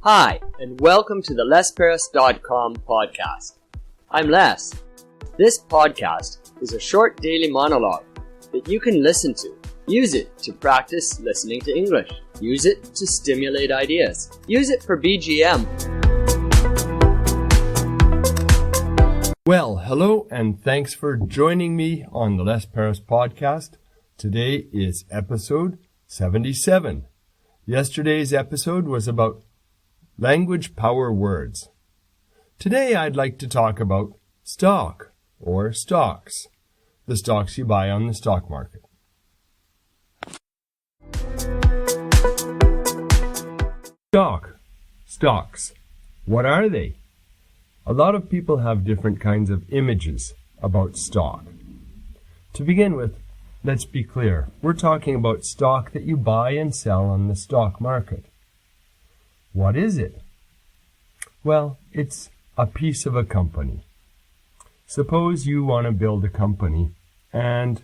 Hi, and welcome to the LesParis.com podcast. I'm Les. This podcast is a short daily monologue that you can listen to. Use it to practice listening to English. Use it to stimulate ideas. Use it for BGM. Well, hello, and thanks for joining me on the Les Paris podcast. Today is episode 77. Yesterday's episode was about language power words. Today I'd like to talk about stock or stocks, the stocks you buy on the stock market. Stocks. What are they? A lot of people have different kinds of images about stock. To begin with, let's be clear. We're talking about stock that you buy and sell on the stock market. What is it? Well, it's a piece of a company. Suppose you want to build a company and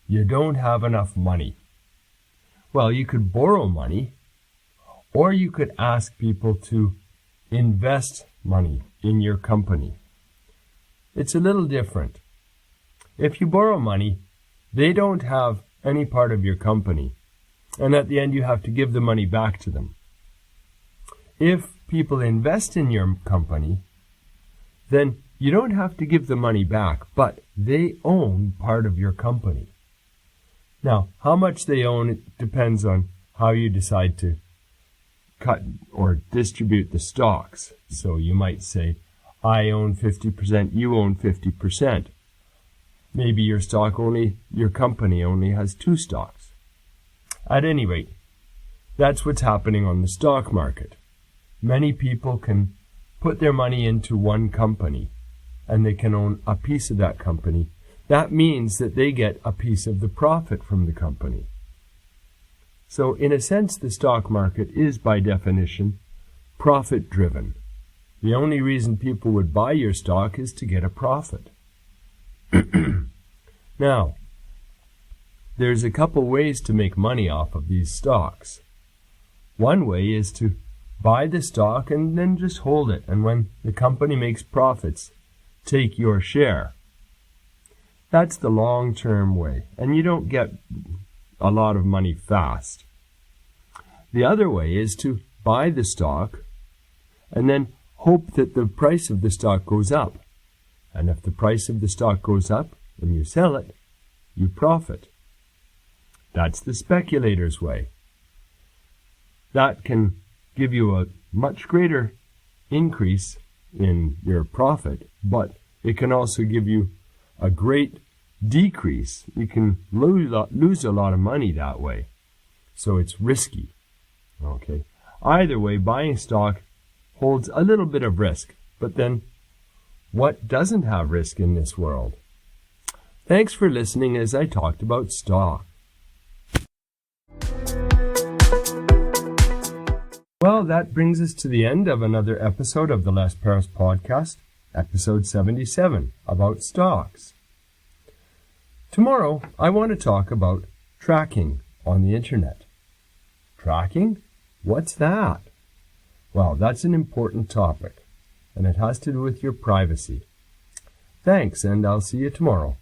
you don't have enough money. Well, you could borrow money, or you could ask people to invest money in your company. It's a little different. If you borrow money, they don't have any part of your company, and at the end you have to give the money back to them. If people invest in your company, then you don't have to give the money back, but they own part of your company. Now, how much they own, it depends on how you decide to cut or distribute the stocks. So you might say, I own 50%, you own 50%. Maybe your company only has 2 stocks. At any rate, that's what's happening on the stock market. Many people can put their money into one company, and they can own a piece of that company. That means that they get a piece of the profit from the company. So, in a sense, the stock market is, by definition, profit-driven. The only reason people would buy your stock is to get a profit. Now, there's a couple ways to make money off of these stocks. One way is to buy the stock and then just hold it, and when the company makes profits, take your share. That's the long-term way, and you don't get a lot of money fast. The other way is to buy the stock and then hope that the price of the stock goes up. And if the price of the stock goes up and you sell it, you profit. That's the speculator's way. That can give you a much greater increase in your profit, but it can also give you a great decrease. You can lose a lot of money that way. So it's risky. Okay. Either way, buying stock holds a little bit of risk. But then, what doesn't have risk in this world? Thanks for listening as I talked about stock. Well, that brings us to the end of another episode of the Les Paris podcast, episode 77, about stocks. Tomorrow, I want to talk about tracking on the internet. Tracking? What's that? Well, that's an important topic, and it has to do with your privacy. Thanks, and I'll see you tomorrow.